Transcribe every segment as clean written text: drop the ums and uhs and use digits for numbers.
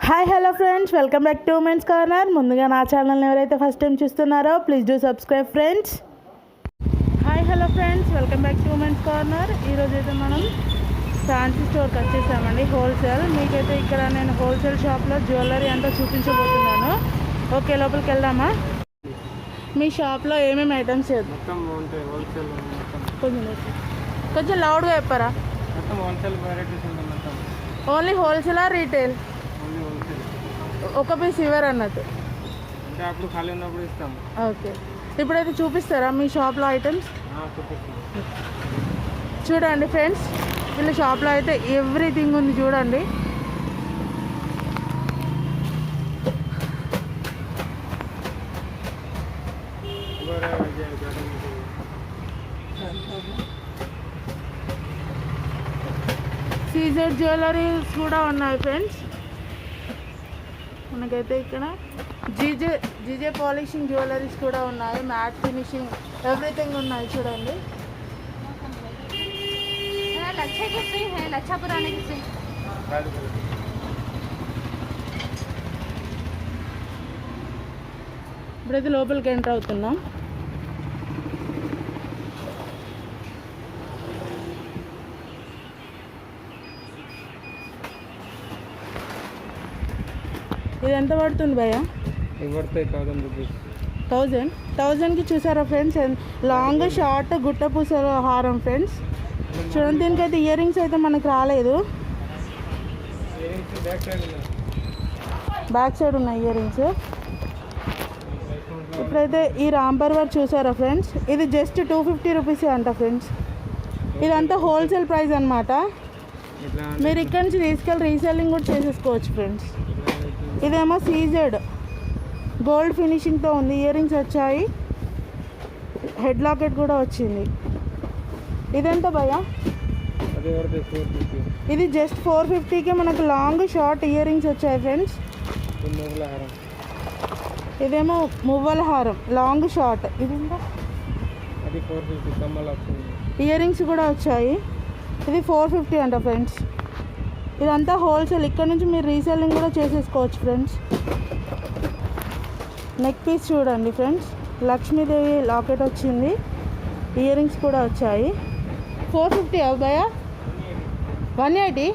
Hi hello friends, welcome back to women's corner. ముందుగా నా ఛానల్ని ఎవరైతే ఫస్ట్ టైం చూస్తున్నారో please do subscribe friends. Hi hello friends, welcome back to women's corner. ఈరోజు అయితే మనం ఫ్యాన్సీ స్టోర్కి వచ్చేసామండి, హోల్సేల్. మీకైతే ఇక్కడ నేను హోల్సేల్ షాప్లో జ్యువెలరీ అంతా చూపించబోతున్నాను. ఓకే, లోపలికి వెళ్దామా? మీ షాప్లో ఏమేమి ఐటమ్స్ కొంచెం లౌడ్గా చెప్పారా? ఓన్లీ హోల్సేలా రీటైల్? ఒక పీస్ ఇవ్వరు అన్నట్టు. ఓకే, ఇప్పుడైతే చూపిస్తారా మీ షాప్లో ఐటమ్స్? చూడండి ఫ్రెండ్స్, వీళ్ళ షాప్లో అయితే ఎవ్రీథింగ్ ఉంది చూడండి. సీజెడ్ జ్యువెలరీస్ కూడా ఉన్నాయి ఫ్రెండ్స్. మనకైతే ఇక్కడ జీజే పాలిషింగ్ జ్యువెలరీస్ కూడా ఉన్నాయి, మ్యాట్ ఫినిషింగ్ ఎవ్రీథింగ్ ఉన్నాయి చూడండి. ఇప్పుడైతే లోపలికి ఎంటర్ అవుతున్నాం. ఇది ఎంత పడుతుంది భయ్యా? 1000కి చూసారా ఫ్రెండ్స్? లాంగ్ షార్ట్ గుట్ట పూసల హారం ఫ్రెండ్స్. చూడండి, దీనికైతే ఇయర్ రింగ్స్ అయితే మనకు రాలేదు. బ్యాక్ సైడ్ ఉన్నాయి ఇయర్ రింగ్స్. ఇప్పుడైతే ఈ రాంపర్ వర్క్ చూసారా ఫ్రెండ్స్? ఇది జస్ట్ 250 రూపీస్ అంట ఫ్రెండ్స్. ఇదంతా హోల్సేల్ ప్రైస్ అనమాట. మీరు ఇక్కడి నుంచి తీసుకెళ్ళి రీసెల్లింగ్ కూడా చేసేసుకోవచ్చు ఫ్రెండ్స్. ఇదేమో సీజెడ్ గోల్డ్ ఫినిషింగ్తో ఉంది, ఇయర్ రింగ్స్ వచ్చాయి, హెడ్ లాకెట్ కూడా వచ్చింది. ఇదెంత భయ్యా? ఇది జస్ట్ 450కే మనకు లాంగ్ షార్ట్ ఇయర్ రింగ్స్ వచ్చాయి ఫ్రెండ్స్. ఇదేమో మువ్వల హారం లాంగ్ షార్ట్, ఇది ఇయర్ రింగ్స్ కూడా వచ్చాయి. ఇది 450 అంట ఫ్రెండ్స్. ఇదంతా హోల్సేల్, ఇక్కడ నుంచి మీరు రీసెల్లింగ్ కూడా చేసేసుకోవచ్చు ఫ్రెండ్స్. నెక్ పీస్ చూడండి ఫ్రెండ్స్, లక్ష్మీదేవి లాకెట్ వచ్చింది, ఇయర్ రింగ్స్ కూడా వచ్చాయి. 450 అబ్బాయా? 180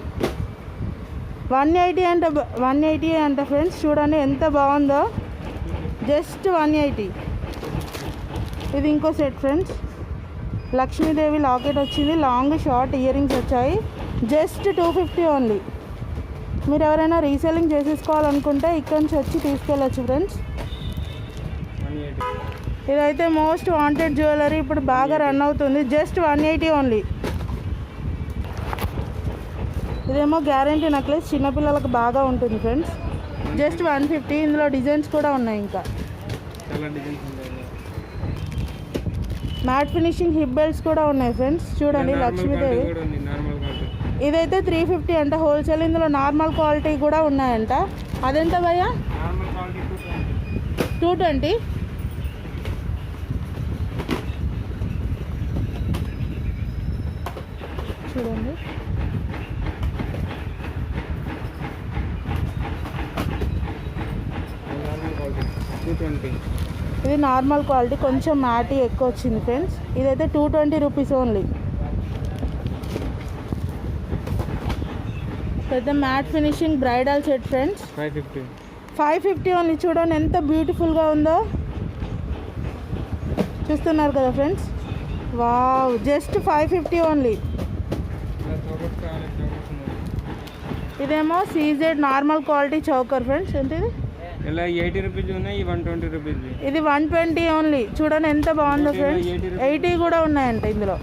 అంట, 180 అంట ఫ్రెండ్స్. చూడండి ఎంత బాగుందో, జస్ట్ 180. ఇది ఇంకో సెట్ ఫ్రెండ్స్, లక్ష్మీదేవి లాకెట్ వచ్చింది, లాంగ్ షార్ట్ ఇయర్ రింగ్స్ వచ్చాయి, జస్ట్ 250 ఓన్లీ. మీరు ఎవరైనా రీసెల్లింగ్ చేసేసుకోవాలనుకుంటే ఇక్కడ నుంచి వచ్చి తీసుకెళ్ళచ్చు ఫ్రెండ్స్. ఇదైతే మోస్ట్ వాంటెడ్ జ్యువెలరీ, ఇప్పుడు బాగా రన్ అవుతుంది, జస్ట్ 180 ఓన్లీ. ఇదేమో గ్యారంటీ నెక్లెస్, చిన్నపిల్లలకు బాగా ఉంటుంది ఫ్రెండ్స్, జస్ట్ 150. ఇందులో డిజైన్స్ కూడా ఉన్నాయి, ఇంకా మ్యాట్ ఫినిషింగ్ హిప్ బెల్ట్స్ కూడా ఉన్నాయి ఫ్రెండ్స్. చూడండి లక్ష్మీదేవి. ఇదైతే 350 అంట హోల్సేల్. ఇందులో నార్మల్ క్వాలిటీ కూడా ఉన్నాయంట. అదెంత భయ్యా? 220. చూడండి, ఇది నార్మల్ క్వాలిటీ, కొంచెం మ్యాటీ ఎక్కువ వచ్చింది ఫ్రెండ్స్. ఇదైతే 220 రూపీస్ ఓన్లీ. పెద్ద matte finishing bridal set friends, 550 only. చూడండి ఎంత బ్యూటిఫుల్గా ఉందో, చూస్తున్నారు కదా ఫ్రెండ్స్. Wow, just 550 only. ఇదేమో CZ normal quality choker friends. ఏంటిది? 80 రూపీస్ ఉన్నాయి, 120 రూపీస్. ఇది 120 ఓన్లీ. చూడండి ఎంత బాగుందో ఫ్రెండ్స్. 80 కూడా ఉన్నాయంట ఇందులో.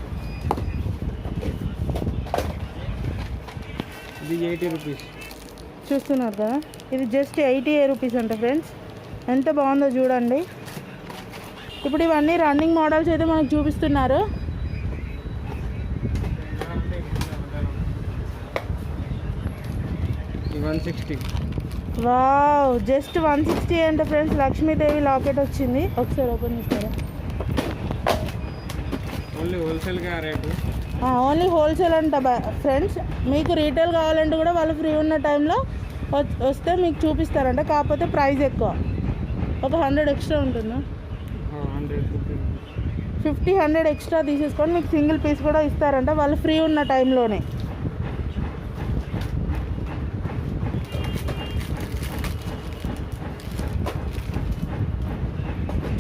ఇది 80 రూపీస్. చూస్తున్నారు కదా, ఇది జస్ట్ 80 రూపీస్ అంట ఫ్రెండ్స్. ఎంత బాగుందో చూడండి. ఇప్పుడు ఇవన్నీ రన్నింగ్ మోడల్స్ అయితే మనకు చూపిస్తున్నారు. వావ్, జస్ట్ 160 అంట ఫ్రెండ్స్. లక్ష్మీదేవి లాకెట్ వచ్చింది. ఒకసారి ఓపెన్ చేస్తారా? ఓన్లీ హోల్సేల్గా రేటు. ఓన్లీ హోల్సేల్ అంట ఫ్రెండ్స్. మీకు రీటైల్ కావాలంటే కూడా వాళ్ళు ఫ్రీ ఉన్న టైంలో వస్తే మీకు చూపిస్తారంట, కాకపోతే ప్రైస్ ఎక్కువ, ఒక 100 ఎక్స్ట్రా ఉంటుందా, 100 ఎక్స్ట్రా తీసేసుకొని మీకు సింగిల్ పీస్ కూడా ఇస్తారంట వాళ్ళు ఫ్రీ ఉన్న టైంలోనే.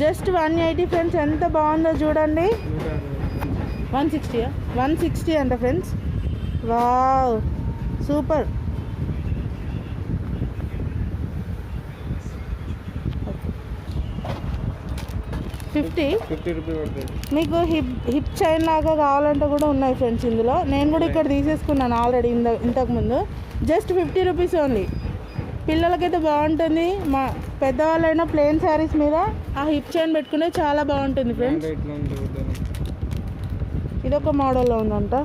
జస్ట్ 180 ఫ్రెండ్స్, ఎంత బాగుందో చూడండి. 160 అంట friends. Wow super. Fifty rupees. మీకు హిప్ చైన్ లాగా కావాలంటే కూడా ఉన్నాయి ఫ్రెండ్స్ ఇందులో. నేను కూడా ఇక్కడ తీసేసుకున్నాను ఆల్రెడీ ఇంతకుముందు. Just 50 rupees only. పిల్లలకైతే బాగుంటుంది, మా పెద్దవాళ్ళైనా ప్లెయిన్ శారీస్ మీద ఆ హిప్ చైన్ పెట్టుకుంటే చాలా బాగుంటుంది ఫ్రెండ్స్. ఇది ఒక మోడల్లో ఉందంట.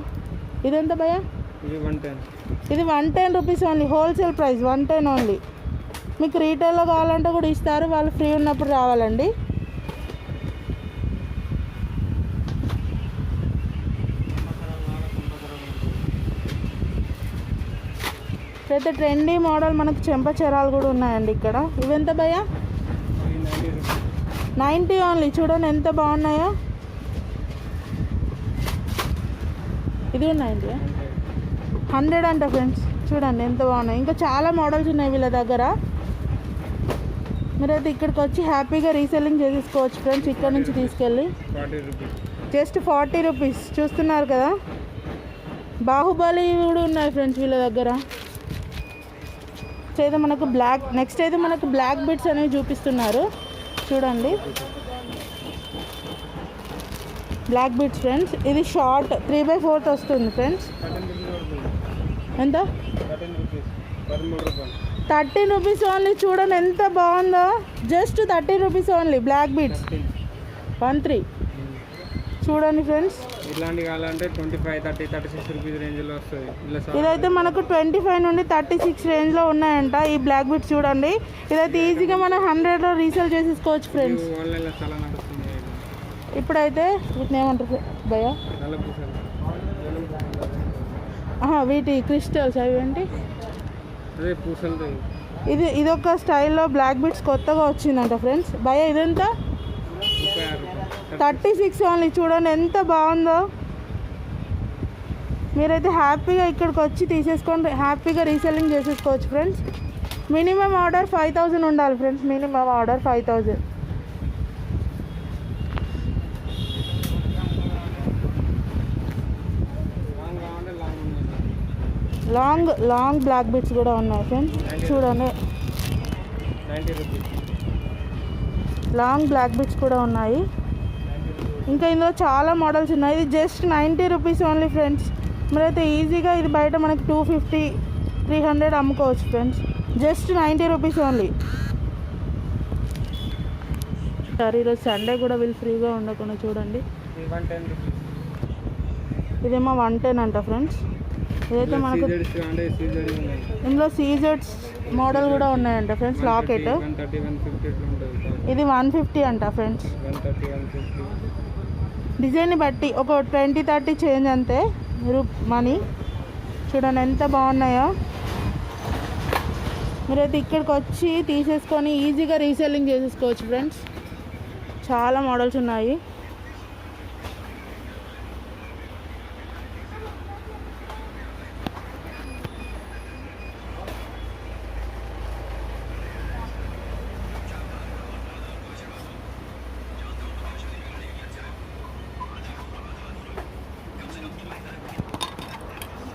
ఇది ఎంత భయ్యా? ఇది 110 rupees only, wholesale price 110 only. మీకు రీటైల్లో కావాలంటే కూడా ఇస్తారు, వాళ్ళు ఫ్రీ ఉన్నప్పుడు రావాలండి. పెద్ద ట్రెండీ మోడల్ మనకు చెంప చెరాలు కూడా ఉన్నాయండి ఇక్కడ. ఇవెంత భయ్యా? 90 ఓన్లీ. చూడండి ఎంత బాగున్నాయో. ఇది 90, 100 అంట ఫ్రెండ్స్. చూడండి ఎంత బాగున్నాయి. ఇంకా చాలా మోడల్స్ ఉన్నాయి వీళ్ళ దగ్గర. మీరైతే ఇక్కడికి వచ్చి హ్యాపీగా రీసెల్లింగ్ చేసేసుకోవచ్చు ఫ్రెండ్స్. ఇక్కడ నుంచి తీసుకెళ్ళి జస్ట్ 40 రూపీస్. చూస్తున్నారు కదా, బాహుబలి కూడా ఉన్నాయి ఫ్రెండ్స్ వీళ్ళ దగ్గర. అయితే మనకు నెక్స్ట్ అయితే మనకు బ్లాక్ బిట్స్ అనేవి చూపిస్తున్నారు చూడండి. Black bits friends. ఇది షార్ట్ 3/4 వస్తుంది ఫ్రెండ్స్. ఎంత? 13 రూపీస్ ఓన్లీ. చూడండి ఎంత బాగుందో. Just 13 rupees only black bits 13. చూడండి ఫ్రెండ్స్, ఇట్లాంటి కావాలంటే 25, 30, 36 రూపీస్ రేంజ్లో వస్తుంది. ఇదైతే మనకు 25 నుండి 36 రేంజ్లో ఉన్నాయంట ఈ బ్లాక్ బిట్స్. చూడండి ఇదైతే ఈజీగా మనం 100లో రీసేల్ చేసేసుకోవచ్చు ఫ్రెండ్స్. ఆన్లైన్లో చాలా నడుస్తుంది. ఇప్పుడైతే వీటిని ఏమంటారు భయ్యా? వీటి క్రిస్టల్స్ అవి ఏంటి? అదే పూసలు. ఇదొక స్టైల్లో బ్లాక్ బిట్స్ కొత్తగా వచ్చిందంట ఫ్రెండ్స్. భయ్యా ఇదంతా 36 ఓన్లీ. చూడండి ఎంత బాగుందో. మీరైతే హ్యాపీగా ఇక్కడికి వచ్చి తీసేసుకొని హ్యాపీగా రీసెల్లింగ్ చేసేసుకోవచ్చు ఫ్రెండ్స్. మినిమం ఆర్డర్ 5000 ఉండాలి friends. Minimum order 5000. Long black bits కూడా ఉన్నాయి ఫ్రెండ్స్. చూడండి 90 రూపీస్. లాంగ్ బ్లాక్ బిట్స్ కూడా ఉన్నాయి. ఇంకా ఇందులో చాలా మోడల్స్ ఉన్నాయి. ఇది జస్ట్ 90 రూపీస్ ఓన్లీ ఫ్రెండ్స్. మీరైతే ఈజీగా ఇది బయట మనకి 250, 300 అమ్ముకోవచ్చు friends. Just 90 rupees only. Sir ఈరోజు సండే కూడా వీళ్ళు ఫ్రీగా ఉండకుండా చూడండి. ఇదేమో 110 అంట ఫ్రెండ్స్. ఇదైతే మనకు ఇందులో సీజెడ్స్ మోడల్ కూడా ఉన్నాయంట ఫ్రెండ్స్. లాకెట్ ఇది 150 అంట ఫ్రెండ్స్. డిజైన్ని బట్టి ఒక 20-30 చేంజ్ అంతే మనీ. చూడండి ఎంత బాగున్నాయో. మీరైతే ఇక్కడికి వచ్చి తీసేసుకొని ఈజీగా రీసెల్లింగ్ చేసేసుకోవచ్చు ఫ్రెండ్స్. చాలా మోడల్స్ ఉన్నాయి.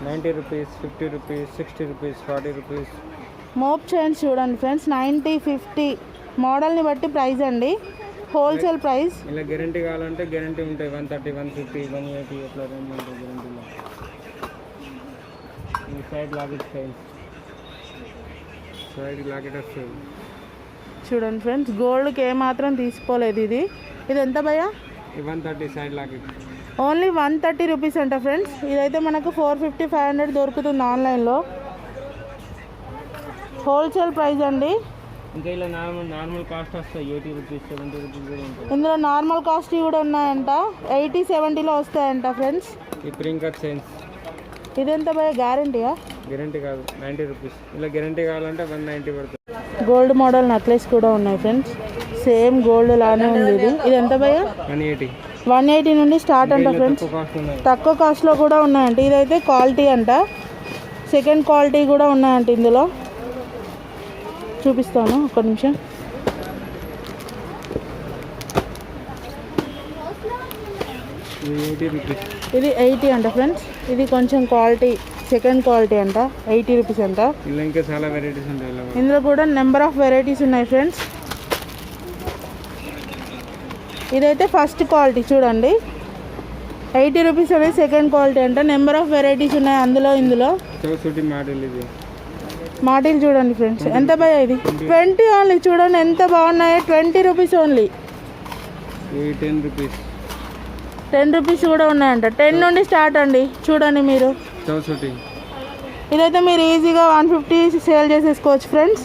₹90, ₹50, ₹60, ₹40. మోప్ చైన్స్ చూడండి ఫ్రెండ్స్. 90, 50 మోడల్ని బట్టి ప్రైస్ అండి. Wholesale price. ఇలా గ్యారంటీ కావాలంటే గ్యారంటీ ఉంటాయి. 130, 150, 180 అట్లా రేంజ్ ఉంటాయి గ్యారంటీలో. ఈ side locket chains, side locket వస్తుంది చూడండి ఫ్రెండ్స్. గోల్డ్కి ఏమాత్రం తీసుకోలేదు. ఇది ఎంత భయ్యా? 130 సైడ్ లాకెట్ ఓన్లీ 130 రూపీస్ అంట ఫ్రెండ్స్. ఇదైతే మనకు 450, 500 దొరుకుతుంది ఆన్లైన్లో. హోల్సేల్ ప్రైస్ అండి. ఇంకా ఇలా నార్మల్ కాస్ట్ వస్తాయి 80 రూపీస్, 70 రూపీస్ కూడా ఉంటాయి. ఇందులో నార్మల్ కాస్ట్ కూడా ఉన్నాయంట. 80, 70లో వస్తాయంట ఫ్రెండ్స్. ఈ ప్రింకర్ చైన్స్ ఇదెంత భయ? గ్యారంటీయా? గ్యారంటీ కాదు 90 రూపీస్. ఇలా గ్యారంటీ కావాలంటే 190 పడుతుంది. గోల్డ్ మోడల్ నెక్లెస్ కూడా ఉన్నాయి ఫ్రెండ్స్. సేమ్ గోల్డ్ లానే ఉంది ఇది. ఇది ఎంత భయ్యా? 180. 180 నుండి స్టార్ట్ అంట ఫ్రెండ్స్. తక్కువ కాస్ట్లో కూడా ఉన్నాయంట. ఇదైతే క్వాలిటీ అంట. సెకండ్ క్వాలిటీ కూడా ఉన్నాయంట ఇందులో. చూపిస్తాను ఒక్క నిమిషం. ఇది 80 అంట ఫ్రెండ్స్. ఇది కొంచెం క్వాలిటీ సెకండ్ క్వాలిటీ అంట. 80 రూపీస్ అంట. ఇలా ఇంకా చాలా వెరైటీస్ ఉంటాయి. ఇందులో కూడా నెంబర్ ఆఫ్ వెరైటీస్ ఉన్నాయి ఫ్రెండ్స్. ఇదైతే ఫస్ట్ క్వాలిటీ చూడండి. 80 రూపీస్ అనేది సెకండ్ క్వాలిటీ అంట. నెంబర్ ఆఫ్ వెరైటీస్ ఉన్నాయి అందులో. ఇందులో మాటిల్ చూడండి ఫ్రెండ్స్. ఎంత భయ్యా ఇది? 20 ఓన్లీ. చూడండి ఎంత బాగున్నాయో. 20 రూపీస్ ఓన్లీ. 10 రూపీస్ కూడా ఉన్నాయంట. 10 నుండి స్టార్ట్ అండి. చూడండి మీరు. ఇదైతే మీరు ఈజీగా 150 సేల్ చేసేసుకోవచ్చు ఫ్రెండ్స్.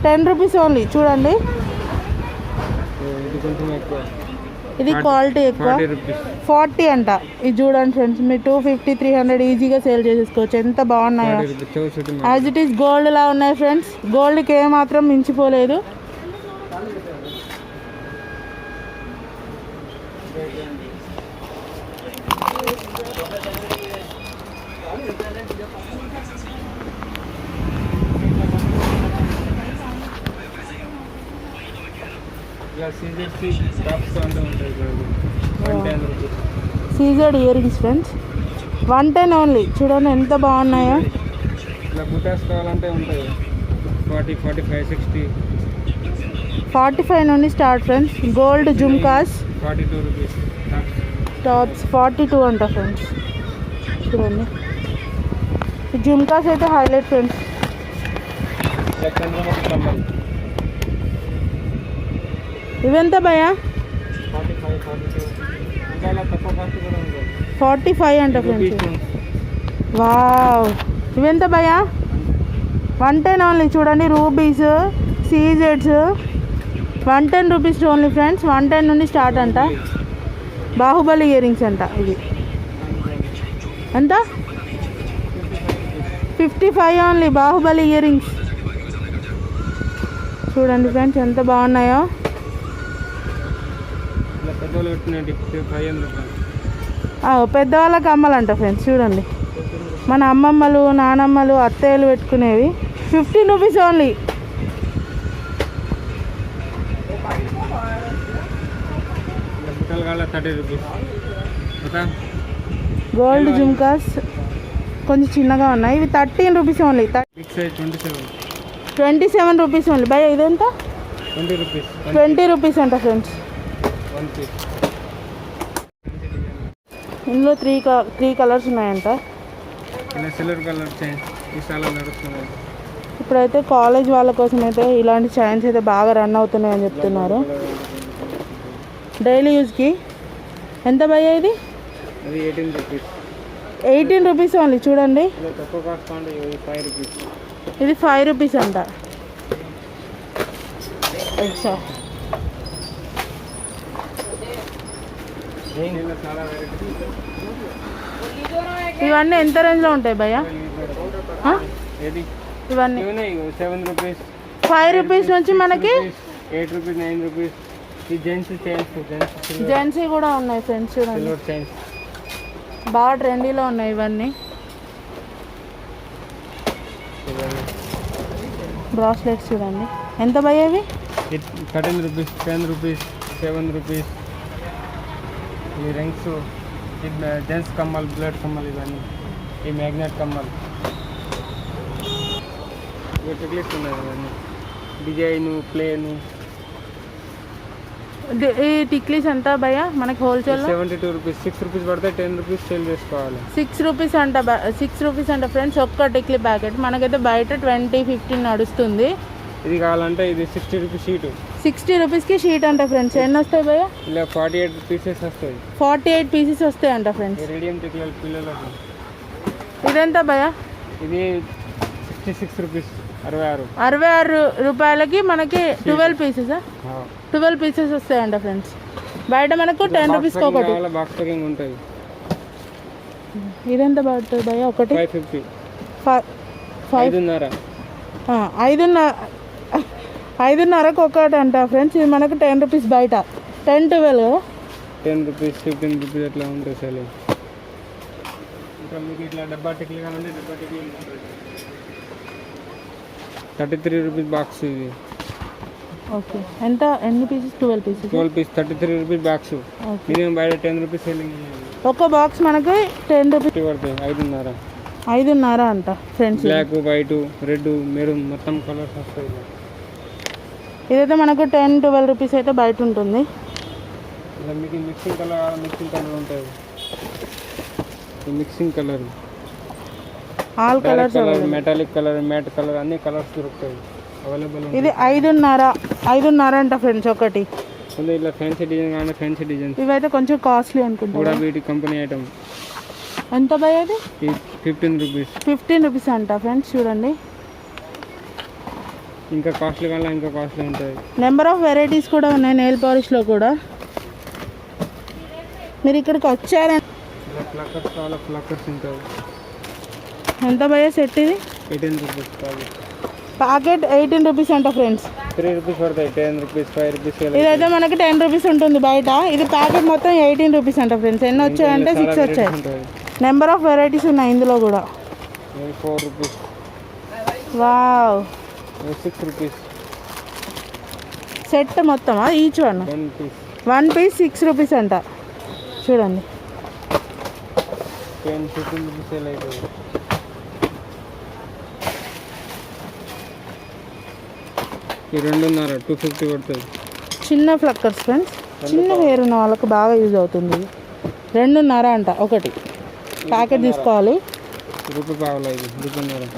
10 rupees only. చూడండి ఇది క్వాలిటీ ఎక్కువ. 40 అంట. ఇది చూడండి ఫ్రెండ్స్. మీరు 250 300 ఈజీగా సేల్ చేసేసుకోవచ్చు. ఎంత బాగున్నాయో. యాజ్ ఇట్ ఈస్ గోల్డ్ లా ఉన్నాయి ఫ్రెండ్స్. గోల్డ్కి ఏమాత్రం మించిపోలేదు. CZ earrings friends. 110 only. చూడండి ఎంత బాగున్నాయో. కావాలంటే ఉంటాయి 40 45 60. 45 నుండి start friends. Gold jhumkas 42 rupees. Tops 42 అంట ఫ్రెండ్స్. చూడండి ఈ జుమ్కాస్ అయితే హైలైట్ ఫ్రెండ్స్. ఇవెంత భయ్యా? 45 అంట ఫ్రెండ్స్. వావ్. ఇవెంత భయ్యా? 110 ఓన్లీ. చూడండి రూబీస్ సీజెడ్స్ 110 రూపీస్ ఓన్లీ ఫ్రెండ్స్. 110 నుండి స్టార్ట్ అంట. బాహుబలి ఇయర్ రింగ్స్ అంట. ఇది ఎంత? 55 ఓన్లీ. Baahubali ear rings. చూడండి ఫ్రెండ్స్ ఎంత బాగున్నాయో. పెద్దవాళ్ళకి అమ్మాలంట ఫ్రెండ్స్. చూడండి మన అమ్మమ్మలు నానమ్మలు అత్తయ్యలు పెట్టుకునేవి. 15 రూపీస్ ఓన్లీ. గోల్డ్ జుమ్కాస్ కొంచెం చిన్నగా ఉన్నాయి. ఇవి 13 రూపీస్ ఓన్లీ. 27 rupees only. భయ్యా ఇదెంత? 20 రూపీస్ అంట ఫ్రెండ్స్. ఇందులో 3 కలర్స్ ఉన్నాయంట. సిల్వర్ కలర్ ఇప్పుడైతే కాలేజ్ వాళ్ళ కోసం అయితే ఇలాంటి చైన్స్ అయితే బాగా రన్ అవుతున్నాయని చెప్తున్నారు డైలీ యూజ్కి. ఎంత భయ్యా ఇది? 18 రూపీస్ ఓన్లీ. చూడండి ఇది 5 రూపీస్ అంట. ఎక్సా ఇవన్నీ ఎంత రేంజ్లో ఉంటాయి భయ్యా? ఇవన్నీ 7 రూపీస్ 5 రూపీస్ నుంచి మనకి 8 రూపీస్ 9 రూపీస్. ఈ జెంట్స్ కూడా ఉన్నాయి ఫ్రెండ్స్. చూడండి బాగా ట్రెండీలో ఉన్నాయి ఇవన్నీ. బ్రాస్లెట్స్ చూడండి ఎంత భయ్యా ఇవి? 13 రూపీస్ 10 రూపీస్ 7 రూపీస్. ఈ rings gents Kammal blood Kammal ఇవన్నీ. ఈ మ్యాగ్నెట్ కమ్మల్ టెక్లెట్స్ ఉన్నాయి ఇవన్నీ. Design plain. ఈ టిక్లీస్ ఎంత భయ్యా మనకి హోల్సేల్? 72 రూపీస్. 6 రూపీస్ పడితే 10 రూపీస్ సేల్ చేసుకోవాలి. 6 రూపీస్ అంట. 6 రూపీస్ అంట ఫ్రెండ్స్ ఒక్క టిక్లీ ప్యాకెట్. మనకైతే బయట 20-15 నడుస్తుంది. ఇది కావాలంటే ఇది 60 రూపీస్ షీట్. 60 రూపీస్కి షీట్ అంట ఫ్రెండ్స్. ఎన్ని వస్తాయి భయ్యా? ఇలా 48 పీసెస్ వస్తాయి. 48 పీసెస్ వస్తాయి అంట ఫ్రెండ్స్. రేడియం టిక్లెట్ పిల్లలకు. ఇదెంత భయ్యా? ఇది 66 రూపీస్. 66 రూపాయలకి మనకి 12 పీసెస్. 12 పీసెస్ వస్తాయంట ఫ్రెండ్స్. బయట మనకు 10 రూపీస్కి ఒకటి. బాక్స్ ప్యాకింగ్ ఉంటుంది. ఇదెంత పడుతుంది భయ్య ఒకటి 550. 5.5. 5.5కు ఒకటి అంట ఫ్రెండ్స్. ఇది మనకు 10 రూపీస్ బయట. 10-12 కదా. 10 రూపీస్ 15 రూపీస్ అట్లా ఉంటుంది సరే. ఇంకా మీకు ఇట్లా డబ్బా టిక్లు కావాలంటే డబ్బా టిక్లు 33 రూపీస్ బాక్స్ ఇది. ఓకే ఎంత ఎన్ని pieces? 12 pieces. 12 piece 33 rupees box. ఇది బయట 10 రూపీస్ సెల్లింగ్. ఒక బాక్స్ మనకు 10 రూపీస్ పడుతుంది. 5.5. 5.5 అంట friends. Black, white, red, maroon మొత్తం కలర్స్ వస్తాయి. ఇదైతే మనకు 10-12 రూపీస్ అయితే బయట ఉంటుంది. ఇలా మీకు మిక్సింగ్ కలర్ ఉంటుంది. ఈ mixing colour, all colours, metallic colour, mat colour అన్ని కలర్స్ దొరుకుతాయి అవైలబుల్. ఇది 5.5 అంట ఫ్రెండ్స్ ఒకటి. ఇలా ఫ్యాన్సీ డిజైన్ కానీ ఫ్యాన్సీ డిజైన్ ఇవైతే కొంచెం కాస్ట్లీ అనుకుంటా కూడా. వీటి కంపెనీ ఐటమ్. ఎంత భయ అది? 15 రూపీస్. 15 రూపీస్ అంట ఫ్రెండ్స్. చూడండి ఇంకా కాస్ట్లీ వల్ల ఇంకా కాస్ట్లీ ఉంటుంది. నెంబర్ ఆఫ్ వెరైటీస్ కూడా ఉన్నాయి నెయిల్ పాలిష్లో కూడా. మీరు ఇక్కడికి వచ్చారని ఫ్లక్కర్స్ కావాలి, ఫ్లక్కర్స్ ఉంటుంది. ఎంత భయ సెట్ ఇది? 18 రూపీస్. ప్యాకెట్ 18 రూపీస్ అంట ఫ్రెండ్స్. 3 రూపీస్ పడతాయి. 10 రూపీస్, 5 రూపీస్. ఇదైతే మనకి 10 రూపీస్ ఉంటుంది బయట. ఇది ప్యాకెట్ మొత్తం 18 రూపీస్ అంట ఫ్రెండ్స్. ఎన్ని వచ్చాయంటే 6 వచ్చాయి. నెంబర్ ఆఫ్ వెరైటీస్ ఉన్నాయి ఇందులో కూడా. 4 రూపీస్. వావ్. 6 రూపీస్ సెట్ మొత్తమా? ఈచ్ వన్ 1 పీస్ 6 రూపీస్ అంట. చూడండి 10-15 రూపీస్ సేల్ అవుతుంది. ఈ 2.5 250 పడుతుంది. చిన్న ఫ్లక్కర్స్ ఫ్రెండ్స్. చిన్న హెయిర్ ఉన్న వాళ్ళకి బాగా యూజ్ అవుతుంది. 2.5 అంట ఒకటి. ప్యాకెట్ తీసుకోవాలి. రూపాయి పావులా ఇది. 2.5.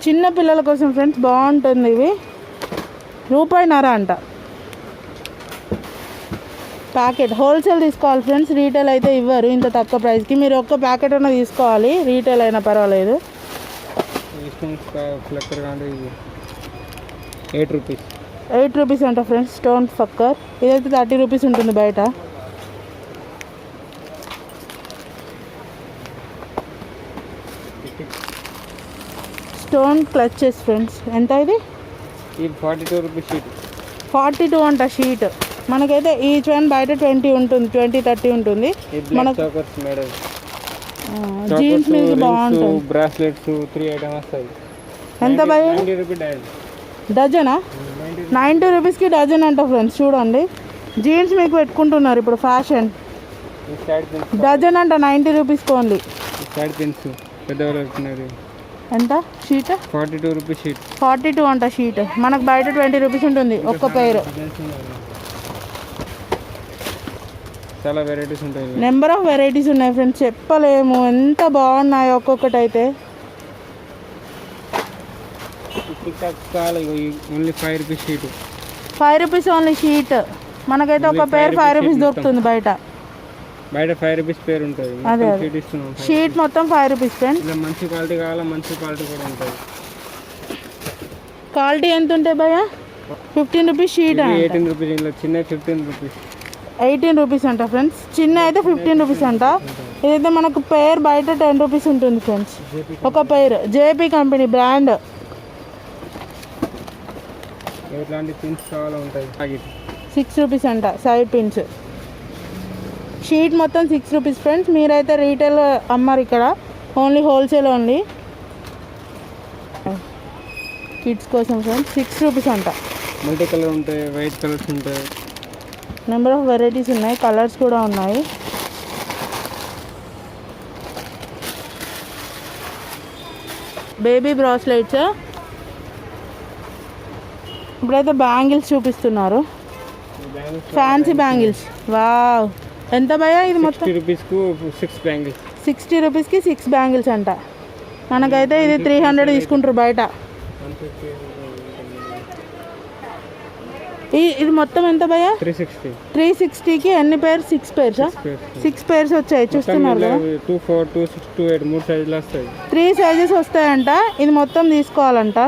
చిన్న పిల్లల కోసం ఫ్రెండ్స్ బాగుంటుంది ఇవి. 1.5 రూపాయి అంట ప్యాకెట్. హోల్సేల్ తీసుకోవాలి ఫ్రెండ్స్. రీటైల్ అయితే ఇవ్వరు ఇంత తక్కువ ప్రైస్కి. మీరు ఒక్క ప్యాకెట్ అయినా తీసుకోవాలి, రీటైల్ అయినా పర్వాలేదు. ఫ్లక్కర్ కానీ 8 రూపీస్. 8 రూపీస్ అంట ఫ్రెండ్స్ స్టోన్ ఫ్లక్కర్. ఇదైతే 30 రూపీస్ ఉంటుంది బయట. Stone clutches friends. ఎంత ఇది? 42 రూపీస్ షీట్. 42 అంట షీట్. మనకైతే ఈచ్ వన్ బయట 20 ఉంటుంది, 20-30 ఉంటుంది. మనకు జీన్స్ మీద బాగుంటుంది. బ్రాస్లెట్స్ 3 ఐటమ్ వస్తాయి. ఎంత భయ? 90 రూపీస్ డజనా? 90 రూపీస్కి డజన్ అంట ఫ్రెండ్స్. చూడండి జీన్స్ మీకు పెట్టుకుంటున్నారు ఇప్పుడు ఫ్యాషన్. డజన్ అంట 90 రూపీస్కి ఓన్లీ. సైడ్ పిన్స్ పెద్దవాళ్ళు. ఎంత షీట్? 42 rupees sheet. 42 అంట షీట్. మనకు బయట 20 రూపీస్ ఉంటుంది ఒక్క పేరు. చాలా వెరైటీస్ ఉంటాయి. నెంబర్ ఆఫ్ వెరైటీస్ ఉన్నాయి ఫ్రెండ్స్, చెప్పలేము ఎంత బాగున్నాయి ఒక్కొక్కటి అయితే. Only 5 rupees sheet. 5 rupees only sheet. మనకైతే ఒక పేరు 5 రూపీస్ దొరుకుతుంది బయట. 5 రూపీస్ పేరు ఉంటుంది. అదే షీట్ మొత్తం 5 రూపీస్ ఫ్రెండ్స్. ఇలా మంచి క్వాలిటీ కావాలా, మంచి క్వాలిటీ కూడా ఉంటుంది. క్వాలిటీ ఎంత ఉంటాయి భయ? 15 రూపీస్ షీట్. 18 రూపీస్. ఇలా చిన్న 15 రూపీస్. 18 రూపీస్ అంట ఫ్రెండ్స్. చిన్న అయితే 15 రూపీస్ అంట. ఇదైతే మనకు పేర్ బయట 10 రూపీస్ ఉంటుంది ఫ్రెండ్స్ ఒక పేరు. JP company brand. ఇట్లాంటి పిన్స్ చాలా ఉంటాయి. 6 రూపీస్ అంట సైడ్ పిన్స్. షీట్ మొత్తం 6 రూపీస్ ఫ్రెండ్స్. మీరైతే రీటైల్ అమ్మారు ఇక్కడ, ఓన్లీ హోల్సేల్ ఓన్లీ. కిడ్స్ కోసం ఫ్రెండ్స్ 6 రూపీస్ అంట. మల్టీ కలర్ ఉంటాయి, వైట్ కలర్స్ ఉంటాయి. నెంబర్ ఆఫ్ వెరైటీస్ ఉన్నాయి, కలర్స్ కూడా ఉన్నాయి. Baby bracelets. ఇప్పుడైతే బ్యాంగిల్స్ చూపిస్తున్నారు, ఫ్యాన్సీ బ్యాంగిల్స్. వావ్. ఎంత భయ ఇది మొత్తం? 60 రూపీస్కు 6 బ్యాంగిల్స్. 60 రూపీస్కి 6 బ్యాంగిల్స్ అంట. మనకైతే ఇది 300 తీసుకుంటారు బయట. ఇది మొత్తం ఎంత భయ? 360. 360కి ఎన్ని పేర్స్? 6 పేర్సా? 6 పేర్స్ వచ్చాయి చూస్తున్నారు కదా. 2, 4, 2, 6, 2, 8 3 సైజులు వస్తాయి. 3 సైజెస్ వస్తాయంట. ఇది మొత్తం తీసుకోవాలంట,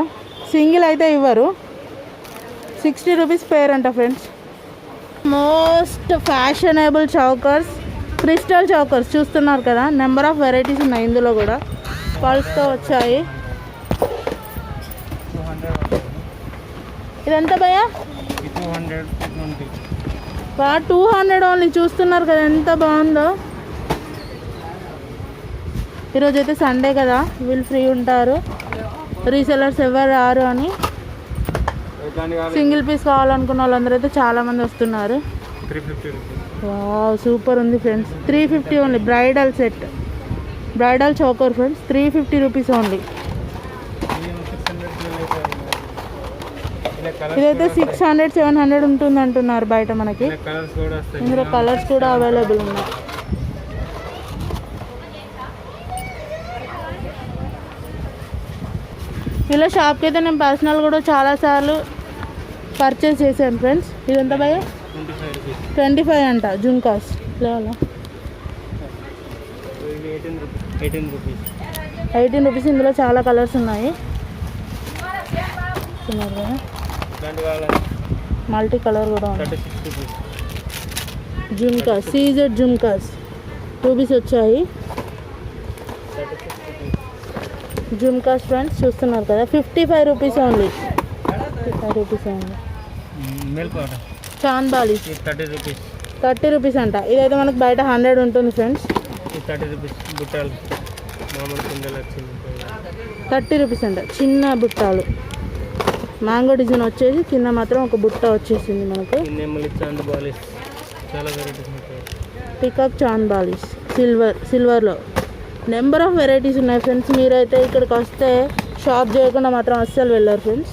సింగిల్ అయితే ఇవ్వరు. 60 రూపీస్ పేర్ అంట friends. Most fashionable chokers crystal chokers చూస్తున్నారు కదా, నెంబర్ ఆఫ్ వెరైటీస్ ఉన్నాయి ఇందులో కూడా. పల్స్తో వచ్చాయి. 200. ఇదెంత భయ్యా? 220. 200 ఓన్లీ. చూస్తున్నారు కదా ఎంత బాగుందో. ఈరోజు అయితే సండే కదా, వీళ్ళు ఫ్రీ ఉంటారు, రీసెలర్స్ ఎవరు రారు అని. సింగిల్ పీస్ కావాలనుకున్న వాళ్ళందరూ అయితే చాలామంది వస్తున్నారు. 350 rupees. వావ్, సూపర్ ఉంది friends. 350 only. Bridal set, bridal choker friends, 350 rupees only. ఇదైతే 600-700 ఉంటుంది అంటున్నారు బయట మనకి. ఇందులో కలర్స్ కూడా అవైలబుల్ ఉన్నాయి. ఇలా షాప్కి అయితే నేను పర్సనల్ కూడా చాలాసార్లు పర్చేస్ చేశాను ఫ్రెండ్స్. ఇదంతా భయ్యా? 25 అంట జుంకాస్. లేదా 18 రూపీస్. ఇందులో చాలా కలర్స్ ఉన్నాయి. మల్టీ కలర్ కూడా ఉంది. జుంకాస్, సీజెడ్ జుంకాస్ 2 పీస్ వచ్చాయి. జుంకాస్ ఫ్రెండ్స్ చూస్తున్నారు కదా, 55 rupees only. 55 rupees only. Chandbali 30 rupees అంట. ఇదైతే మనకు బయట 100 ఉంటుంది ఫ్రెండ్స్. 30 రూపీస్. బుట్టాలు మామూలు కిందలు వచ్చింది. 30 రూపీస్ అంట చిన్న బుట్టాలు. మ్యాంగో డిజైన్ వచ్చేసి కింద మాత్రం ఒక బుట్ట వచ్చేసింది మనకు. చాలా వెరైటీస్ ఉంటాయి. పికాక్ చాంద్బాలిస్ సిల్వర్లో నెంబర్ ఆఫ్ వెరైటీస్ ఉన్నాయి ఫ్రెండ్స్. మీరైతే ఇక్కడికి వస్తే షాప్ చేయకుండా మాత్రం అస్సలు వెళ్ళారు ఫ్రెండ్స్.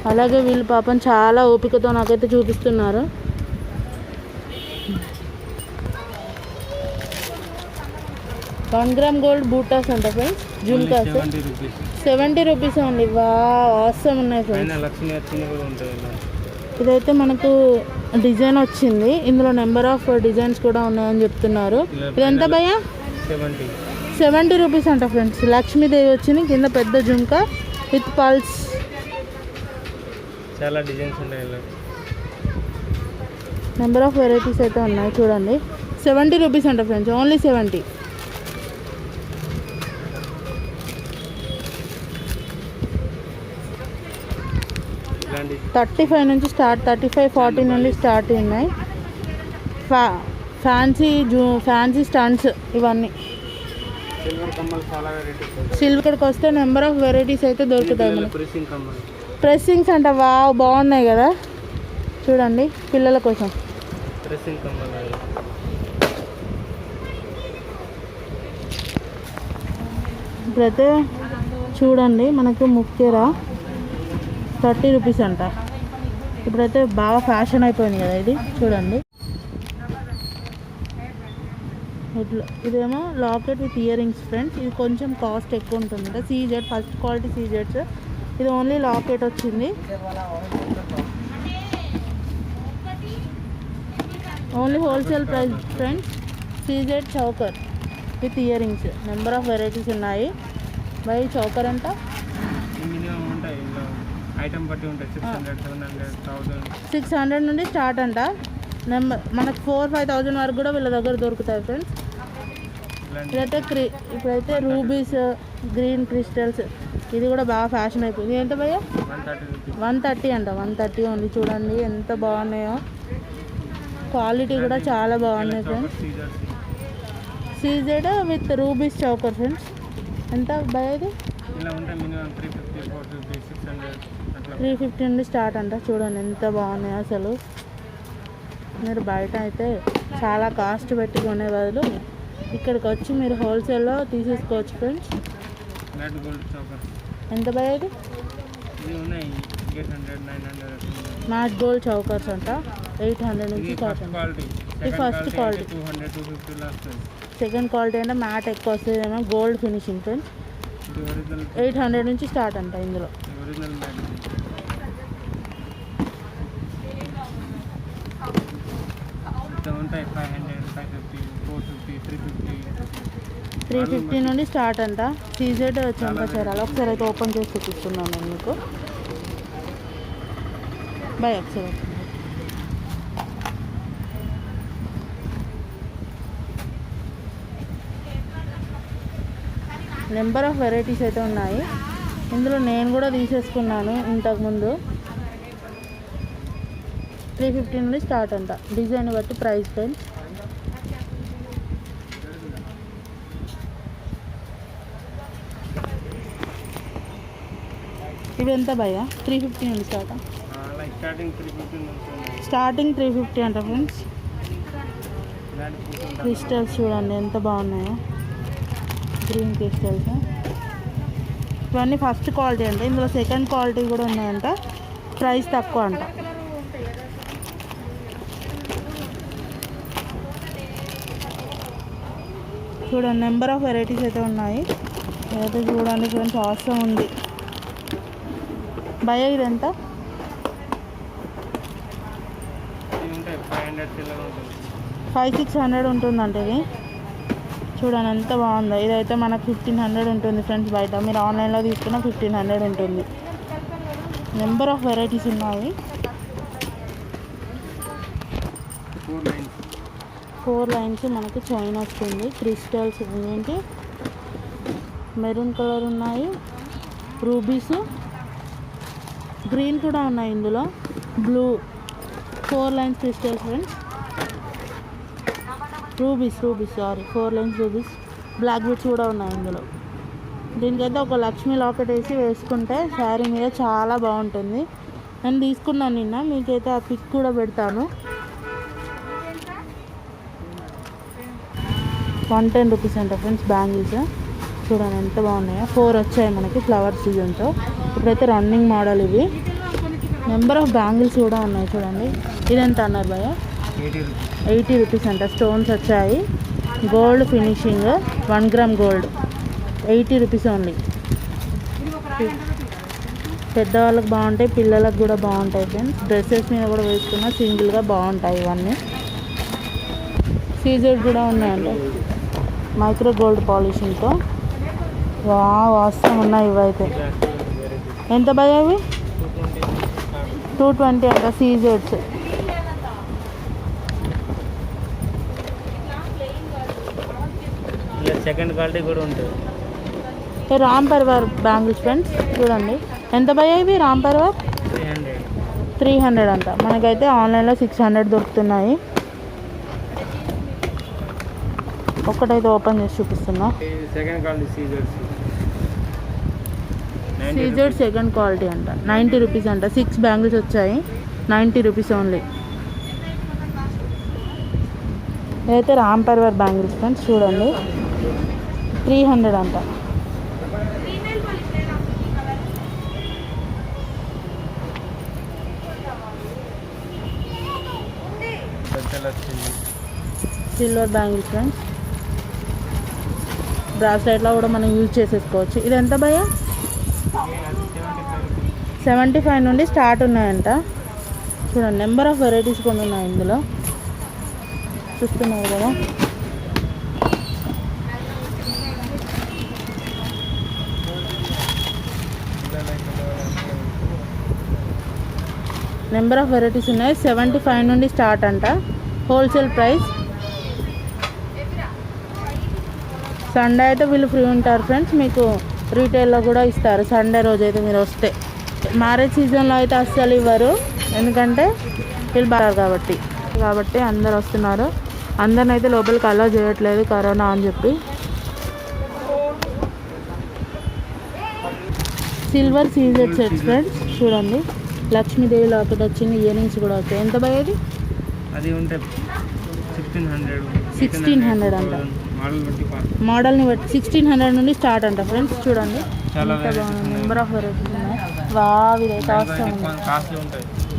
అలాగే వీళ్ళు పాపం చాలా ఓపికతో నాకైతే చూపిస్తున్నారు. వన్ గ్రామ్ గోల్డ్ బూటాస్ అంట ఫ్రెండ్స్. Jhumkas 70 rupees only. వా, ఆసమ్ ఉన్నాయి ఫ్రెండ్స్. ఇదైతే మనకు డిజైన్ వచ్చింది. ఇందులో నెంబర్ ఆఫ్ డిజైన్స్ కూడా ఉన్నాయని చెప్తున్నారు. ఇదెంత భయ్యా? 70 రూపీస్ అంట ఫ్రెండ్స్. లక్ష్మీదేవి వచ్చింది కింద పెద్ద జుంకా విత్ పల్స్. చాలా డిజైన్స్ ఉన్నాయి. నెంబర్ ఆఫ్ వెరైటీస్ అయితే ఉన్నాయి చూడండి. 70 రూపీస్ అంట ఫ్రెండ్స్, ఓన్లీ 70. $35 నుంచి స్టార్ట్, 35-40 నుండి స్టార్ట్ ఉన్నాయి. ఫ్యాన్సీ స్టంట్స్ ఇవన్నీ. సిల్వర్కి వస్తే నెంబర్ ఆఫ్ వెరైటీస్ అయితే దొరుకుతాయి మనకి. ప్రెస్సింగ్స్ అంట. వావ్, బాగున్నాయి కదా చూడండి పిల్లల కోసం. ఇప్పుడైతే చూడండి మనకు ముఖ్యరా 30 రూపీస్ అంట. ఇప్పుడైతే బాగా ఫ్యాషన్ అయిపోయింది కదా ఇది. చూడండి ఇట్లా, ఇదేమో locket with earrings friends. ఇది కొంచెం కాస్ట్ ఎక్కువ ఉంటుంది. సీజెడ్ ఫస్ట్ క్వాలిటీ సీజెడ్స్. ఇది ఓన్లీ లాకెట్ వచ్చింది. Only wholesale price friends. CZ choker with earrings. Number of varieties ఉన్నాయి. బై చౌకర్ అంట ఐటమ్ బట్టి ఉంటాయి. 600 నుండి స్టార్ట్ అంట. నెంబర్ మనకు 4-5,000 వరకు కూడా వీళ్ళ దగ్గర దొరుకుతాయి ఫ్రెండ్స్. ఇప్పుడైతే రూబీస్, గ్రీన్ క్రిస్టల్స్, ఇది కూడా బాగా ఫ్యాషన్ అయిపోయింది. ఎంత భయ్యా? 130 అంట. 130 ఓన్లీ. చూడండి ఎంత బాగున్నాయో. క్వాలిటీ కూడా చాలా బాగున్నాయి friends. CZ with rubies choker friends. ఎంత భయ్యా ఇది? 350 నుండి స్టార్ట్ అంట. చూడండి ఎంత బాగున్నాయి అసలు. మీరు బయట అయితే చాలా కాస్ట్ పెట్టి కొనే బదులు ఇక్కడికి వచ్చి మీరు హోల్సేల్లో తీసేసుకోవచ్చు ఫ్రెండ్స్. ఎంత భయ్యా ఇది? మ్యాట్ గోల్డ్ చౌకర్స్ అంట. 800 నుంచి స్టార్ట్ అంట. ఇది ఫస్ట్ క్వాలిటీ. సెకండ్ క్వాలిటీ అంటే మ్యాట్ ఎక్కువ వస్తుంది ఏమో, గోల్డ్ ఫినిషింగ్ ఫ్రెండ్స్. 800 నుంచి స్టార్ట్ అంట ఇందులో. ఉంటాయి 500, 550, 450, 350. 350 నుండి స్టార్ట్ అంట. సీజెడ్ చెంపచేరాలి. ఒకసారి అయితే ఓపెన్ చేసి చూపిస్తున్నాను నేను మీకు. బాయ్ ఒకసారి. నెంబర్ ఆఫ్ వెరైటీస్ అయితే ఉన్నాయి. ఇందులో నేను కూడా తీసేసుకున్నాను ఇంతకుముందు. 350 నుండి స్టార్ట్ అంట, డిజైన్ బట్టి ప్రైస్ ఫ్రెండ్స్. ఇవి ఎంత భయ్యా? 350 నుండి స్టార్టింగ్ 350 అంట ఫ్రెండ్స్. క్రిస్టల్స్ చూడండి ఎంత బాగున్నాయో, గ్రీన్ క్రిస్టల్స్. ఇవన్నీ ఫస్ట్ క్వాలిటీ అంట. ఇందులో సెకండ్ క్వాలిటీ కూడా ఉన్నాయంట, ప్రైస్ తక్కువ అంట. చూడండి నెంబర్ ఆఫ్ వెరైటీస్ అయితే ఉన్నాయి. ఏదైతే చూడండి ఫ్రెండ్స్, అవసరం ఉంది. భయ ఇది ఎంత? 500-600 ఉంటుందంట ఇది. చూడండి ఎంత బాగుందో. ఇదైతే మనకు 1500 ఉంటుంది ఫ్రెండ్స్ బయట. మీరు ఆన్లైన్లో తీసుకున్న 1500 ఉంటుంది. నెంబర్ ఆఫ్ వెరైటీస్ ఉన్నాయి. 4 లైన్స్ మనకి చైన్ వస్తుంది. క్రిస్టల్స్ ఏంటి మెరూన్ కలర్ ఉన్నాయి, రూబీస్, గ్రీన్ కూడా ఉన్నాయి ఇందులో, blue. 4 lines crystals friends. Rubies 4 lines rubies. Black beads కూడా ఉన్నాయి ఇందులో. దీనికైతే ఒక లక్ష్మీ లాకెట్ వేసి వేసుకుంటే శారీ మీద చాలా బాగుంటుంది. నేను తీసుకున్నాను నిన్న, మీకైతే ఆ పిక్ కూడా పెడతాను. 110 రూపీస్ అంట ఫ్రెండ్స్ బ్యాంగిల్స్. చూడండి ఎంత బాగున్నాయో. 4 వచ్చాయి మనకి ఫ్లవర్ సీజన్తో. ఇప్పుడైతే రన్నింగ్ మోడల్ ఇవి. నెంబర్ ఆఫ్ బ్యాంగిల్స్ కూడా ఉన్నాయి చూడండి. ఇదెంత అన్నారు భయ్య? 80 రూపీస్ అంట. స్టోన్స్ వచ్చాయి, gold finishing, 1 gram gold. 80 rupees only. పెద్దవాళ్ళకి బాగుంటాయి, పిల్లలకు కూడా బాగుంటాయి ఫ్రెండ్స్. డ్రెస్సెస్ మీద కూడా వేసుకున్న సింగిల్గా బాగుంటాయి ఇవన్నీ. సీజెడ్ కూడా ఉన్నాయండి మైక్రో గోల్డ్ పాలిషింగ్తో. అవసరం ఉన్నాయి ఇవైతే. ఎంత భయ్య అవి? 220 అంట సీజెడ్స్. సెకండ్ క్వాలిటీ కూడా ఉంటుంది. Ram Parivar bangles friends. చూడండి ఎంత భయ్య ఇవి? రామ్ పర్వార్ 300 అంట. మనకైతే ఆన్లైన్లో 600 దొరుకుతున్నాయి. ఒక్కటైతే ఓపెన్ చేసి చూపిస్తున్నా. Second quality CZ second quality అంట. 90 రూపీస్ అంట. 6 బ్యాంగిల్స్ వచ్చాయి, 90 రూపీస్ ఓన్లీ. ఇదైతే రామ్ పర్వర్ బ్యాంగిల్స్ ఫ్రెండ్స్. చూడండి 300 అంట. Silver bangles friends. బ్రాస్లెట్లో కూడా మనం యూజ్ చేసేసుకోవచ్చు. ఇది ఎంత భయ్య? 75 నుండి స్టార్ట్ ఉన్నాయంట. చూడండి నెంబర్ ఆఫ్ వెరైటీస్ కొన్ని ఉన్నాయి ఇందులో. చూస్తున్నారు కదా. నెంబర్ ఆఫ్ వెరైటీస్ ఉన్నాయి. 75 నుండి స్టార్ట్ అంట. Wholesale price. సండే అయితే వీళ్ళు ఫ్రీ ఉంటారు ఫ్రెండ్స్. మీకు రీటైల్లో కూడా ఇస్తారు సండే రోజు అయితే మీరు వస్తే. మ్యారేజ్ సీజన్లో అయితే అస్సలు ఇవ్వరు, ఎందుకంటే వీళ్ళు బాగారు కాబట్టి అందరు వస్తున్నారు. అందరిని అయితే లోపలికి అలౌ చేయట్లేదు కరోనా అని చెప్పి. Silver CZ sets friends. చూడండి లక్ష్మీదేవి లాకెట్ వచ్చింది, ఇయర్ రింగ్స్ కూడా వచ్చాయి. ఎంత భయ్యది? అది ఉంటే 1600 అంట. మోడల్ని బట్టి 1600 నుండి స్టార్ట్ అంట ఫ్రెండ్స్. చూడండి ఎంత బాగుంది. నెంబర్ ఆఫ్ వెరైటీస్ ఉన్నాయి. ఇదైతే అవసరం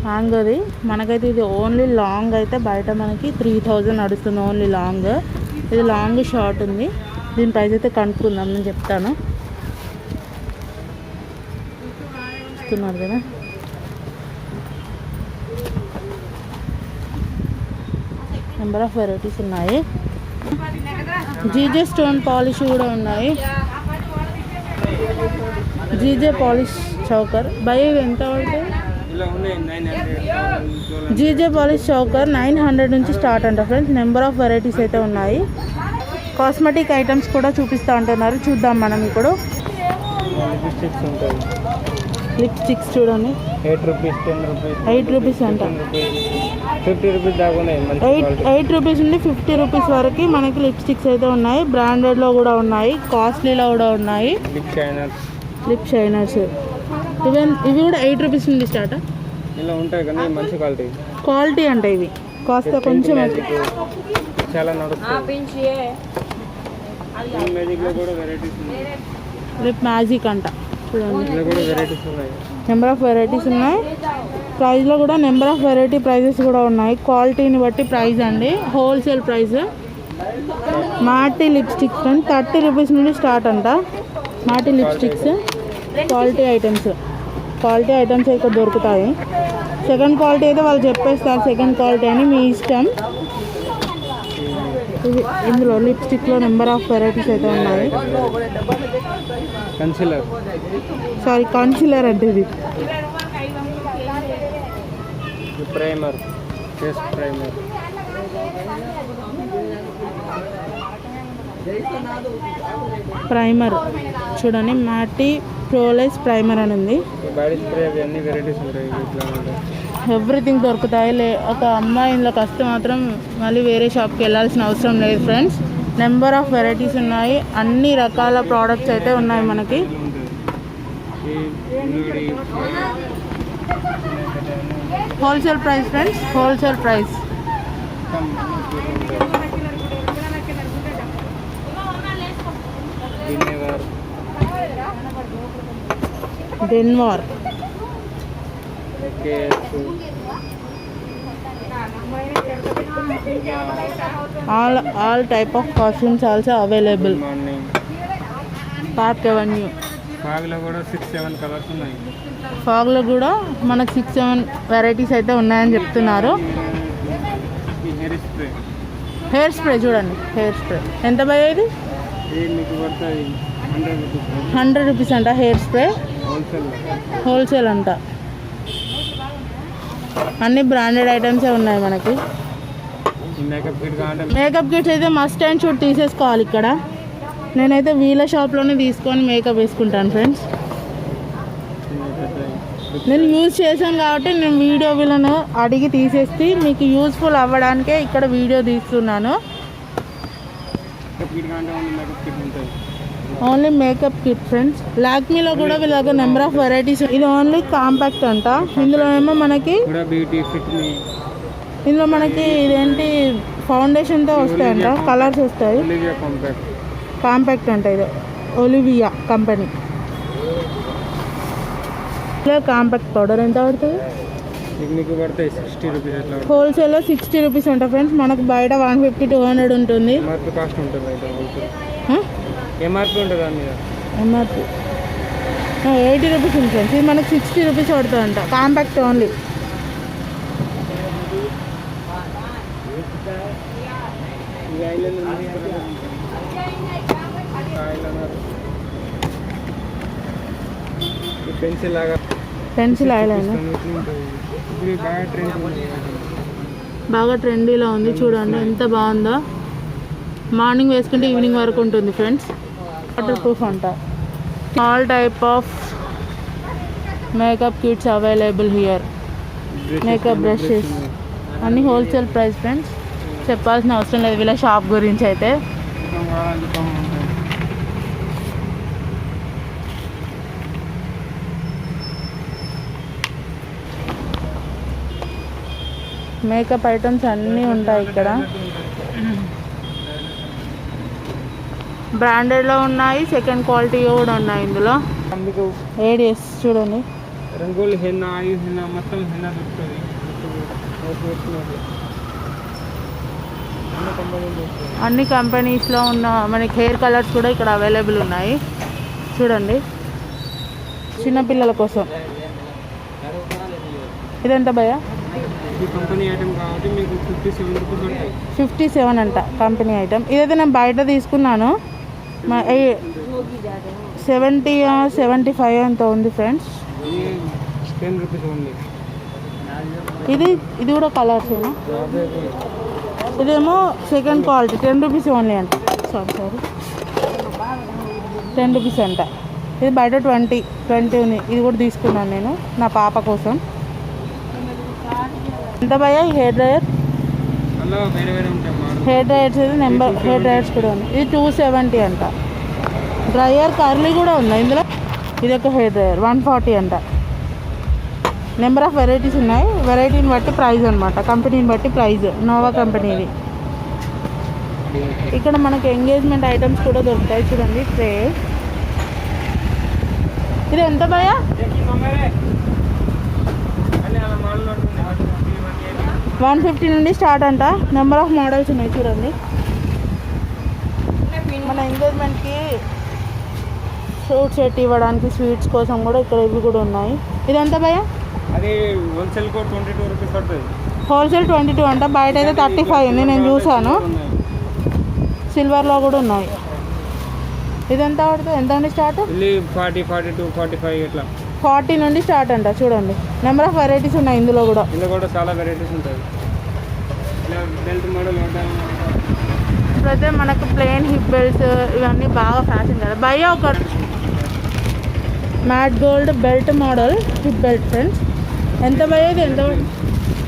హ్యాంగది. మనకైతే ఇది ఓన్లీ లాంగ్ అయితే బయట మనకి 3000 నడుస్తుంది ఓన్లీ లాంగ్. ఇది లాంగ్ షార్ట్ ఉంది. దీని ప్రైస్ అయితే కనుక్కుందాం, నేను చెప్తాను. ఇస్తున్నారు కదా. నెంబర్ ఆఫ్ వెరైటీస్ ఉన్నాయి. జీజే స్టోన్ పాలిష్ కూడా ఉన్నాయి. జీజే పాలిష్ చౌకర్ భయ ఎంత పడుతుంది? జీజే పాలిష్ చౌకర్ 900 నుంచి స్టార్ట్ అంట ఫ్రెండ్స్. నెంబర్ ఆఫ్ వెరైటీస్ అయితే ఉన్నాయి. కాస్మెటిక్ ఐటమ్స్ కూడా చూపిస్తూ ఉంటున్నారు, చూద్దాం మనం ఇప్పుడు. లిప్స్టిక్స్ ఉంటాయి. లిప్స్టిక్స్ చూడండి, 8 రూపీస్, 10 రూపీస్, 8 రూపీస్ అంట. 50 రూపీస్ దాకా ఉన్నాయి. 8 రూపీస్ నుండి 50 రూపీస్ వరకు మనకి లిప్స్టిక్స్ అయితే ఉన్నాయి. బ్రాండెడ్లో కూడా ఉన్నాయి, కాస్ట్లీలో కూడా ఉన్నాయి. లిప్ షైనర్స్ ఇవి కూడా 8 రూపీస్ నుండి స్టార్ట్. ఇలా ఉంటాయి కానీ మంచి క్వాలిటీ అంటే ఇవి కాస్త కొంచెం చాలా నడుస్తాయి. మ్యాజిక్లో కూడా వెరైటీస్ ఉన్నాయి. లిప్ మ్యాజిక్ అంట చూడండి, ఇలా కూడా వెరైటీస్ ఉన్నాయి. నెంబర్ ఆఫ్ వెరైటీస్ ఉన్నాయి. ప్రైస్లో కూడా నెంబర్ ఆఫ్ వెరైటీ ప్రైజెస్ కూడా ఉన్నాయి. క్వాలిటీని బట్టి ప్రైస్ అండి, హోల్సేల్ ప్రైస్. మాటి లిప్స్టిక్స్ 30 రూపీస్ నుండి స్టార్ట్ అంట. మాటి లిప్స్టిక్స్ క్వాలిటీ ఐటమ్స్ ఇక్కడ దొరుకుతాయి. సెకండ్ క్వాలిటీ అయితే వాళ్ళు చెప్పేస్తారు సెకండ్ క్వాలిటీ అని, మీ ఇష్టం. ఇందులో లిప్స్టిక్లో నెంబర్ ఆఫ్ వెరైటీస్ అయితే ఉన్నాయి. కన్సిలర్ అంటే ఇది ప్రైమర్, ఫేస్ ప్రైమర్. ప్రైమర్ చూడండి, మాటి ప్రోలెస్ ప్రైమర్ అని ఉంది. బాడీ స్ప్రే అన్ని వెరైటీస్ ఉంటాయి. ఎవ్రీథింగ్ దొరుకుతాయి. ఒక అమ్మాయి ఇందులోకి వస్తే మాత్రం మళ్ళీ వేరే షాప్కి వెళ్ళాల్సిన అవసరం లేదు ఫ్రెండ్స్. నెంబర్ ఆఫ్ వెరైటీస్ ఉన్నాయి, అన్ని రకాల ప్రోడక్ట్స్ అయితే ఉన్నాయి మనకి. Wholesale price friends, wholesale price. Denver, all type of costumes also available. Park Avenue. ఫాగ్లో కూడా 6-7 కలర్స్ ఉన్నాయి. ఫాగ్లో కూడా మనకు 6-7 వెరైటీస్ అయితే ఉన్నాయని చెప్తున్నారు. హెయిర్ స్ప్రే చూడండి, హెయిర్ స్ప్రే ఎంత భయ ఇది? మీకు పడుతుంది 100 రూపీస్ అంట. హెయిర్ స్ప్రే హోల్సేల్ అంట. అన్ని బ్రాండెడ్ ఐటమ్సే ఉన్నాయి మనకి. మేకప్ కిట్స్ అయితే మస్ట్ అండ్ షుడ్ తీసేసుకోవాలి ఇక్కడ. నేనైతే వీళ్ళ షాప్లోనే తీసుకొని మేకప్ వేసుకుంటాను ఫ్రెండ్స్. నేను యూజ్ చేశాను కాబట్టి నేను వీడియో వీళ్ళను అడిగి తీసేసి మీకు యూస్ఫుల్ అవ్వడానికే ఇక్కడ వీడియో తీస్తున్నాను. Only makeup kit friends. లాక్మీలో కూడా వీళ్ళ దగ్గర నెంబర్ ఆఫ్ వెరైటీస్. ఇది ఓన్లీ కాంపాక్ట్ అంట. ఇందులో ఏమో మనకి ఇదేంటి ఫౌండేషన్తో వస్తాయంట, కలర్స్ వస్తాయి. కాంపాక్ట్ అంట ఇది, ఒలివియా కంపెనీ. కాంపాక్ట్ పౌడర్ ఎంత పడుతుంది? హోల్సేల్లో 60 రూపీస్ అంట ఫ్రెండ్స్. మనకు బయట 150-200 ఉంటుంది. ఎంఆర్పి 80 రూపీస్ ఉంది ఫ్రెండ్స్. ఇది మనకు 60 రూపీస్ పడుతుంది అంట. Compact only. పెన్సిల్ ఐలైనర్ బాగా ట్రెండీలో ఉంది. చూడండి ఎంత బాగుందో. మార్నింగ్ వేసుకుంటే ఈవినింగ్ వరకు ఉంటుంది ఫ్రెండ్స్. వాటర్ ప్రూఫ్ అంట. All type of makeup kits available here. Makeup brushes అన్నీ హోల్సేల్ ప్రైస్ ఫ్రెండ్స్. చెప్పాల్సిన అవసరం లేదు వీళ్ళ షాప్ గురించి అయితే. మేకప్ ఐటమ్స్ అన్నీ ఉంటాయి ఇక్కడ. బ్రాండెడ్లో ఉన్నాయి, సెకండ్ క్వాలిటీ కూడా ఉన్నాయి ఇందులో. ఏడిఎస్ చూడండి, రంగోలి హెన్నా, ఆయిల్ హెన్నా, మొత్తం హెన్నా దొరుకుతుంది. అన్ని కంపెనీస్లో ఉన్న మనకి హెయిర్ కలర్స్ కూడా ఇక్కడ అవైలబుల్ ఉన్నాయి. చూడండి చిన్నపిల్లల కోసం. ఇదెంత భయ? కంపెనీ ఐటమ్ కాబట్టి మీకు 57 రూపీస్ ఉంటాయి. 57 అంట కంపెనీ ఐటమ్. ఇదైతే నేను బయట తీసుకున్నాను. 70-75 అంత ఉంది ఫ్రెండ్స్. 10 రూపీస్ ఉంది. ఇది కూడా కలర్స్. ఇదేమో సెకండ్ క్వాలిటీ 10 రూపీస్ ఓన్లీ అంట. సారీ 10 రూపీస్ అంట. ఇది బయట 20 ఉంది. ఇది కూడా తీసుకున్నాను నేను నా పాప కోసం. ఎంత భయ్యా ఈ హెయిర్ డ్రైయర్? అందులో వేరే వేరే ఉంటాయి మోడల్. హెయిర్ డ్రైయర్స్ ఇది హెయిర్ డ్రైయర్స్ కూడా ఉంది. ఇది 270 అంట. డ్రైయర్ కర్లీ కూడా ఉంది ఇందులో. ఇది ఒక హెయిర్ డ్రైయర్ 140 అంట. నెంబర్ ఆఫ్ వెరైటీస్ ఉన్నాయి. వెరైటీని బట్టి ప్రైస్ అనమాట, కంపెనీని బట్టి ప్రైస్. నోవా కంపెనీది. ఇక్కడ మనకి ఎంగేజ్మెంట్ ఐటమ్స్ కూడా దొరుకుతాయి చూడండి. ట్రే ఇది ఎంత భయ్యా? 150 నుండి స్టార్ట్ అంట. నెంబర్ ఆఫ్ మోడల్స్ ఉన్నాయి చూడండి. మన ఎంగేజ్మెంట్కి ఫ్రూట్ సెట్ ఇవ్వడానికి స్వీట్స్ కోసం కూడా ఇక్కడ ఇవి కూడా ఉన్నాయి. ఇది ఎంత భయ్యా? అది హోల్సేల్ కో 22 రూపీస్ పడుతుంది. హోల్సేల్ 22 అంట. బయట అయితే 35 ఉంది, నేను చూసాను. సిల్వర్లో కూడా ఉన్నాయి. ఇది ఎంత పడుతుంది? ఎంత నుండి స్టార్ట్? 40, 42, 45 ఇట్లా 40 నుండి స్టార్ట్ అంట. చూడండి నెంబర్ ఆఫ్ వెరైటీస్ ఉన్నాయి ఇందులో కూడా. చాలా వెరైటీస్ ఉంటాయి. ఇలా బెల్ట్ మోడల్ ఇప్పుడైతే మనకు ప్లెయిన్ హిప్ బెల్ట్స్ ఇవన్నీ బాగా ఫ్యాషన్ కదా భయ్యా. ఒక matte gold belt model hip belt friends. ఎంత భయ్యా ఇది? ఎంత?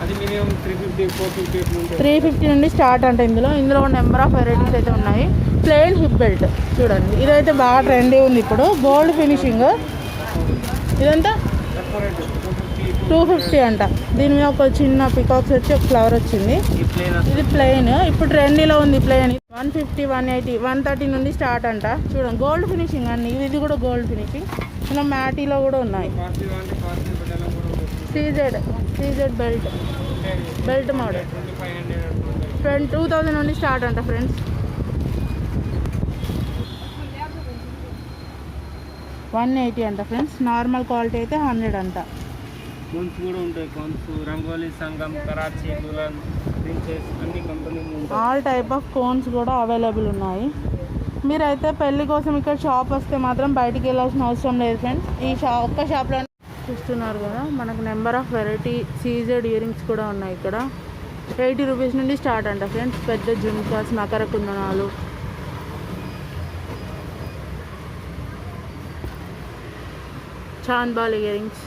అది మినిమం 350, 450 350 నుండి స్టార్ట్ అంటే ఇందులో నెంబర్ ఆఫ్ వెరైటీస్ అయితే ఉన్నాయి. ప్లెయిన్ హిప్ బెల్ట్ చూడండి. ఇదైతే బాగా ట్రెండీ ఉంది ఇప్పుడు. Gold finishing. ఇదంతా 250 అంట. దీని మీద ఒక చిన్న పికాక్స్ వచ్చి ఒక ఫ్లవర్ వచ్చింది. ఇది ప్లెయిన్. ఇప్పుడు ట్రెండీలో ఉంది ప్లెయిన్. 150, 180, 130 నుండి స్టార్ట్ అంట. చూడండి గోల్డ్ ఫినిషింగ్ అన్ని. ఇది కూడా గోల్డ్ ఫినిషింగ్. ఇలా మ్యాటీలో కూడా ఉన్నాయి. సీజెడ్ బెల్ట్ మోడల్ 2000 నుండి స్టార్ట్ అంట ఫ్రెండ్స్. 180 అంట ఫ్రెండ్స్. నార్మల్ క్వాలిటీ అయితే 100 అంట. కోన్స్ కూడా ఉంటాయి. కోన్స్ రంగోలీ సంగం, కరాచీ, దులన్, ప్రిన్సెస్ అన్ని కంపెనీలు ఉంటాయి. ఆల్ టైప్ ఆఫ్ కోన్స్ కూడా అవైలబుల్ ఉన్నాయి. మీరైతే పెళ్లి కోసం ఇక్కడ షాప్ వస్తే మాత్రం బయటికి వెళ్ళాల్సిన అవసరం లేదు ఫ్రెండ్స్. ఈ ఒక్క షాప్లో చూస్తున్నారు కదా మనకు number of variety CZ ear rings కూడా ఉన్నాయి ఇక్కడ. 80 రూపీస్ నుండి స్టార్ట్ అంట ఫ్రెండ్స్. పెద్ద జుమ్కాస్, మకర కుందనాలు, చాంద్బాల్ ఇయర్ రింగ్స్.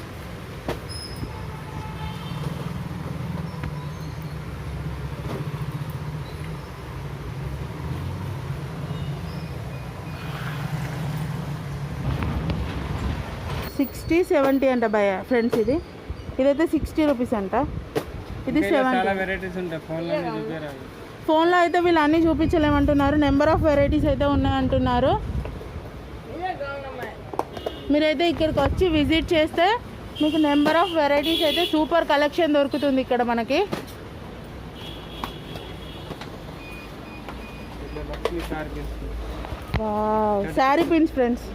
$60, $70 అంట భయ ఫ్రెండ్స్. ఇదైతే 60 రూపీస్ అంట. ఇది 70. ఫోన్లో అయితే వీళ్ళు అన్నీ చూపించలేమంటున్నారు. నెంబర్ ఆఫ్ వెరైటీస్ అయితే ఉన్నాయంటున్నారు. మీరైతే ఇక్కడికి వచ్చి విజిట్ చేస్తే మీకు నెంబర్ ఆఫ్ వెరైటీస్ అయితే సూపర్ కలెక్షన్ దొరుకుతుంది ఇక్కడ మనకి. Sari pins friends.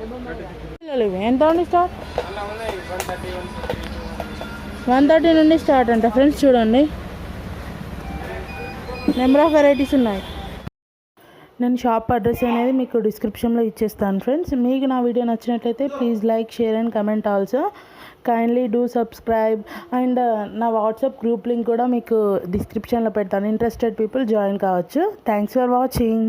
ఎంత ఉంది స్టార్ట్? 130 నుండి స్టార్ట్ అంట ఫ్రెండ్స్. చూడండి నెంబర్ ఆఫ్ వెరైటీస్ ఉన్నాయి. నేను షాప్ అడ్రస్ అనేది మీకు డిస్క్రిప్షన్లో ఇచ్చేస్తాను ఫ్రెండ్స్. మీకు నా వీడియో నచ్చినట్లయితే please like, share and comment also. Kindly do subscribe. And నా వాట్సాప్ గ్రూప్ లింక్ కూడా మీకు డిస్క్రిప్షన్లో పెడతాను. ఇంట్రెస్టెడ్ పీపుల్ జాయిన్ కావచ్చు. Thanks for watching.